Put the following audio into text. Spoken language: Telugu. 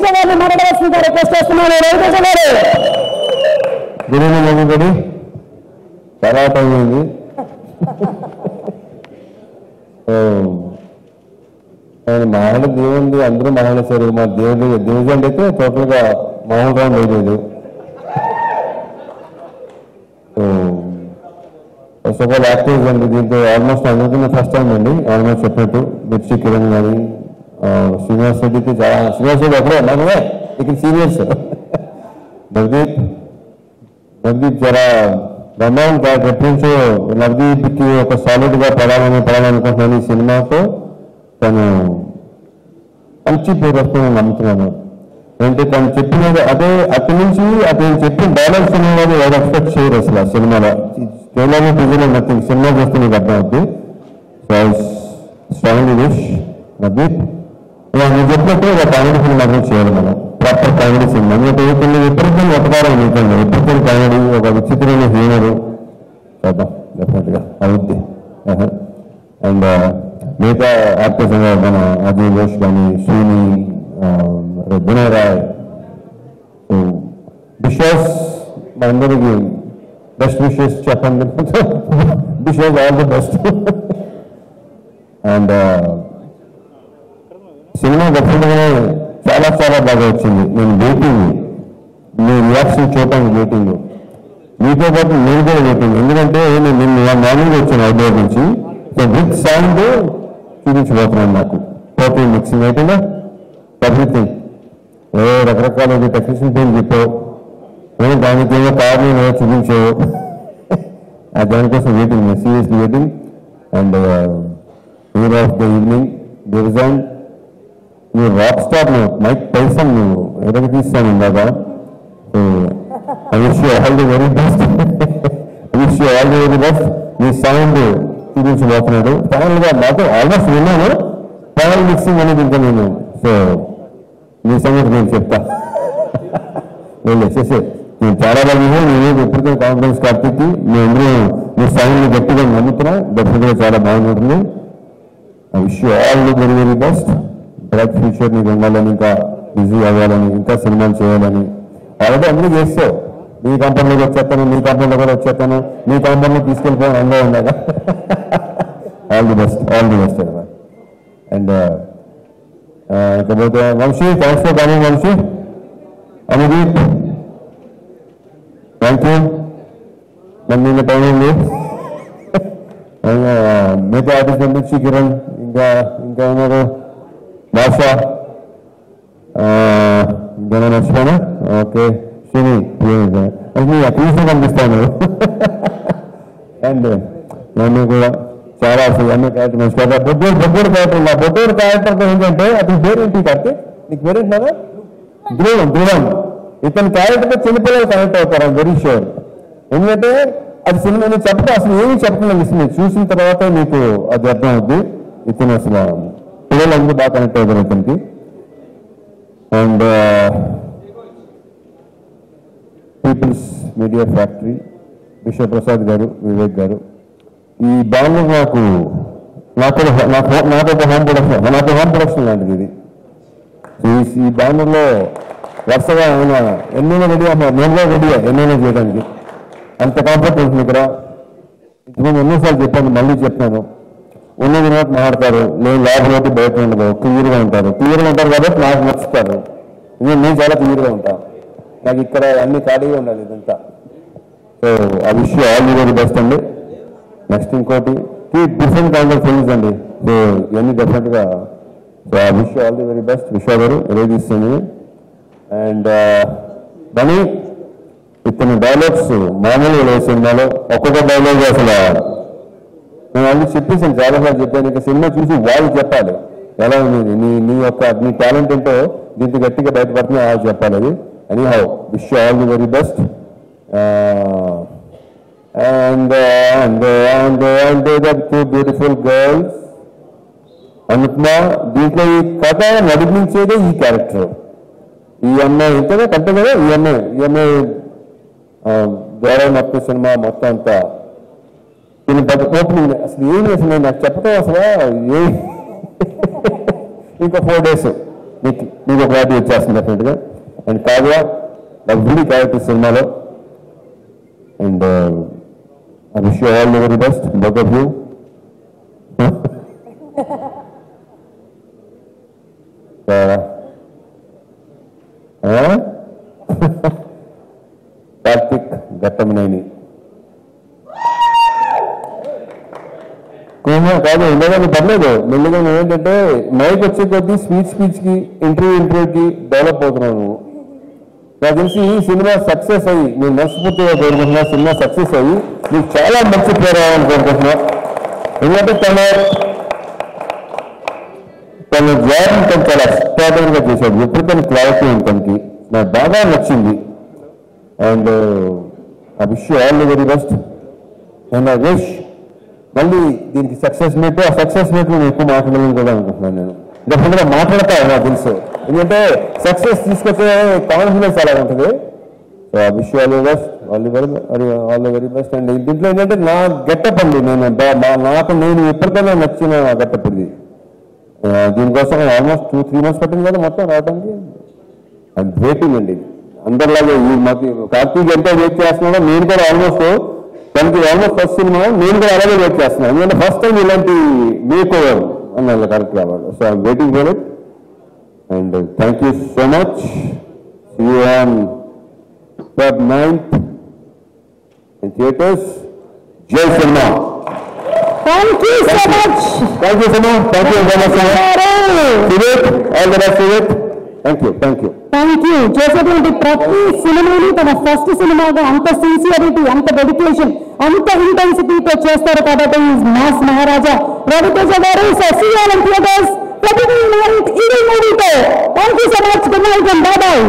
రవితేజ గారిని మాట్లాడవలసిందిగా రిక్వెస్ట్ చేస్తున్నాను. రవితేజ గారు. Good evening everybody. చాలా టైం అయింది. మహాళ దేవుడి అందరూ మహాళేశ్వరు. మా దేవుడి డివిజన్ అయితే టోటల్గా మామూలు రౌండ్ వేయలేదు. ఫస్ట్ ఆఫ్ ఆల్ యాక్టివ్స్ అండి. దీంతో ఆల్మోస్ట్ అందరికీ ఫస్ట్ టైం అండి. ఆల్మోస్ట్ చెప్పినట్టు మిర్చి కిరణ్ కానీ శ్రీనివాస్ రెడ్డికి చాలా శ్రీనివాస్ రెడ్డి అప్పుడే ఉన్నామే ఇక్కడ సీనియర్స్. నవదీప్ చాలా బ్రహ్మాండం క్యారెక్టర్. ఎప్పటి నుంచో నవదీప్కి ఒక సాలిడ్గా పడాలనుకుంటున్నాను. ఈ సినిమాతో తను మంచి పేరు వస్తుందని నమ్ముతున్నాను. అంటే తను చెప్పినది అదే అక్కడి నుంచి అతను చెప్పిన డైలాగ్ సినిమాలో ఎవరు ఎక్స్పెక్ట్ చేయరు అసలు. ఆ సినిమాలో ట్రైలర్ టీజర్ నథింగ్. సినిమా చూస్తే మీకు అర్థం అవుతుంది. సో స్ట్రాంగ్లీ విష్ నవదీప్ నేను చెప్పినట్టు ఒక కామెడీ సినిమా అభివృద్ధి చేయాలి మనం. Proper comedy cinema. ఎందుకంటే ఎప్పటికీ ఒకటారం మీకండి. ఎప్పటికీ కామెడీ ఒక విచిత్రమైన హ్యూమరు చేద్దాం డెఫినెట్గా అవుద్ది. అండ్ మిగతా యాక్టర్స్ మన అజయ్ ఘోష్ కానీ శ్రీని వినయ్ రాయ్ విషెస్ మా అందరికి బెస్ట్ విషెస్ చెప్పండి. Wishes all the best. And cinema డెఫినెట్గా చాలా చాలా బాగా వచ్చింది. నేను వెయిటింగ్, మీ రియాక్షన్ చూడటానికి వెయిటింగ్. మీతో పాటు నేను కూడా వెయిటింగ్. ఎందుకంటే నేను నిన్న మార్నింగ్ వచ్చాను అవుట్డోర్ నుంచి. సో విత్ సౌండ్ చూపించబోతున్నాను. నాకు టోటల్ మిక్సింగ్ అయిపోయిందా ఎవ్రీథింగ్. రకరకాల టెక్నీషియన్ పేరు చెప్పావు, దానికి ఏమో కారణం ఏమో చూపించావు. దానికోసం waiting, seriously waiting. And hero of the evening division. నువ్వు రాక్ స్టార్, నువ్వు మైక్ టైసన్, నువ్వు ఎక్కడికి తీస్తాను ఇందాక. So I wish you all the very best. I wish you all the very best. నీ సౌండ్ చూపించబోతున్నాడు. ఫైనల్గా నాకు ఆల్మోస్ట్ విన్నాను. ఫైనల్ మిక్సింగ్ అనేది ఇంకా నేను. సో నీ సంగతి నేను చెప్తా. నేను చేసే నేను చాలా బాగా నేను ఎప్పటికీ కాన్ఫిడెన్స్ కార్తీకి మీ అందరూ మీ సౌండ్ని గట్టిగా నమ్ముతున్నా. డెఫినెట్గా చాలా బాగుంటుంది. I wish you all the very very best. Bright future నీకు ఉండాలని, ఇంకా బిజీ అవ్వాలని, ఇంకా సినిమాలు చేయాలని. ఆల్రెడీ అన్నీ చేస్తావు. మీ కంపెనీలోకి వచ్చేస్తాను, మీ కంపెనీలో కూడా వచ్చేస్తాను, మీ కంపెనీలో తీసుకెళ్ళిపోయాను అందరూ ఉండగా. All the best, all the best. And ఇకపోతే Vamshi, thanks for coming Vamshi. Anudeep thank you. మళ్ళీ ఇంకా టైం ఉంది. మిగతా ఆర్టిస్ట్ మిర్చి కిరణ్, ఇంకా ఉన్నారు భాష, ఇంకేమైనా మర్చిపోయినా. ఓకే శ్రీని అట్లీస్ట్ కనిపిస్తాను. అండ్ నన్ను కూడా చాలా అన్ని క్యారెక్టర్ మర్చిపోతా. బొడ్డూరు క్యారెక్టర్ ఉన్నా. బొడ్డూరు క్యారెక్టర్ ఏంటంటే అతని పేరేంటి కడితే నీకు పేరేంటి కదా? ధ్రువం. ఇతని క్యారెక్టర్ చిన్నపిల్లలు కనెక్ట్ అవుతారు. I'm very sure. ఎందుకంటే అది సినిమా నేను చెప్పడం అసలు ఏమి చెప్పడం ఇస్తుంది. చూసిన తర్వాత మీకు అది అర్థం అవుద్ది. ఇతను అసలు పిల్లలందరూ బాగా కనెక్ట్ అవుతారు ఇతనికి. And people's media factory, Vishwaprasad garu, Vivek గారు. ఈ బ్యానర్ నాకు హోమ్ ప్రొడక్షన్ లాంటిది ఇది. ఈ బ్యానర్లో వరుసగా ఆయన ఎన్నైనా రెడీ అన్నారు. నేను కూడా రెడీ ఎన్నైనా చేయడానికి. అంత కంఫర్ట్ ఉంటుంది ఇక్కడ. నేను ఎన్నోసార్లు చెప్పాను, మళ్ళీ చెప్తాను. ఉన్నది ఉన్నట్టు మాట్లాడతారు. నేను లోపల బయట ఉండదు. క్లియర్గా ఉంటారు కాబట్టి నాకు నచ్చుతారు. నేను చాలా క్లియర్గా ఉంటాను. నాకు ఇక్కడ అన్ని ఖాళీగా ఉండాలి ఇదంతా. సో ఆ wish you all the very best అండి. నెక్స్ట్ ఇంకోటి డిఫరెంట్ కైండ్ ఆఫ్ ఫిల్మ్స్ అండి. సో ఇవన్నీ డెఫినెట్గా. సో ఆ wish you all the very best. విశ్వ గారు రేడిస్తుంది. అండ్ కానీ ఇతని డైలాగ్స్ మామూలుగా లేదు సినిమాలో. ఒక్కొక్క డైలాగ్ అసలు నేను అన్ని చెప్పేసాను, చాలాసార్లు చెప్పాను. ఇంకా సినిమా చూసి వాళ్ళు చెప్పాలి ఎలా ఉంది, నీ టాలెంట్ ఏంటో దీంతో గట్టిగా బయటపడుతున్నా వాళ్ళు చెప్పాలి. అది any how wish you all the very best. and they are two beautiful girls. అనుకున్నా దీంట్లో ఈ కథ నడిపించేదే ఈ క్యారెక్టర్. ఈ అమ్మాయి ఇంతగా కట్ట కదా. ఈ అమ్మాయి ద్వారా మొత్తం సినిమా మొత్తం అంతా దీని ఓపెనింగ్ అసలు ఏమి అసలు నాకు చెప్పడం అసలు ఇంకా 4 days మీకు ఒక క్లారిటీ వచ్చేస్తుంది డెఫినెట్గా. అండ్ కావ్య లవ్లీ క్యారెక్టర్ సినిమాలో. And I wish you all the very best, both of you. Karthik Ghattamaneni కాదు ఎందుకంటే పర్లేదు. మెల్లిగా ఏంటంటే మైక్ వచ్చే కొద్దీ స్పీచ్కి ఇంటర్వ్యూకి డెవలప్ అవుతున్నాను. నాకు తెలిసి ఈ సినిమా సక్సెస్ అయ్యి నేను మనస్ఫూర్తిగా కోరుకుంటున్నా. సినిమా సక్సెస్ అయ్యి మీకు చాలా మంచి పేరు రావాలని కోరుకుంటున్నా. ఎందుకంటే తన జాబ్ని తను చాలా ఎక్స్ట్రాడనరీగా చేశాడు. ఎప్పుడు తన క్లారిటీ ఉంటుంది, నాకు బాగా నచ్చింది. And I wish you all the very best. And I wish మళ్ళీ దీనికి సక్సెస్ మీట్, ఆ సక్సెస్ మీట్ నేను ఎక్కువ మాట్లాడాలని కూడా అనుకుంటున్నాను. నేను డెఫినెట్గా మాట్లాడతాను, నాకు తెలుసు. ఎందుకంటే సక్సెస్ తీసుకొచ్చే కాన్ఫిడెన్స్ అలా ఉంటుంది. So I wish you all the best, all the very best. And దీంట్లో ఏంటంటే నా గెటప్ అండి, నేను ఎప్పటికైనా నచ్చిన గెటప్ ఇది. దీనికోసం ఆల్మోస్ట్ 2-3 months పట్టింది కదా మొత్తం రావడానికి. అది వెయిటింగ్ అండి అందరిలాగే. ఈ మాకు కార్తీక్ ఎంత వెయిట్ చేస్తున్నాడో నేను కూడా ఆల్మోస్ట్ ఫస్ట్ సినిమా నేను కూడా అలాగే వెయిట్ చేస్తున్నాను. ఎందుకంటే ఫస్ట్ టైం ఇలాంటి మేక్ ఓవర్ అన్న కరెక్ట్ కావాలి. So I'm waiting for it. And thank you so much. See you on Feb 9th in theaters. Jai Cinema. Thank you so much. Thank you so much. Thank you very much. Sivit, all the best Sivit. Thank you. Thank you. చేసేటువంటి ప్రతి సినిమాని తన ఫస్ట్ సినిమాగా అంత సిన్సియరిటీ, అంత డెడికేషన్, అంత ఇంటెన్సిటీతో చేస్తారు కాబట్టి మాస్ మహారాజా రవితేజ గారు. ససియాలం థియేటర్స్ ప్రతి నైట్ ఈ మూవీతో. Thank you so much. Good night and bye bye.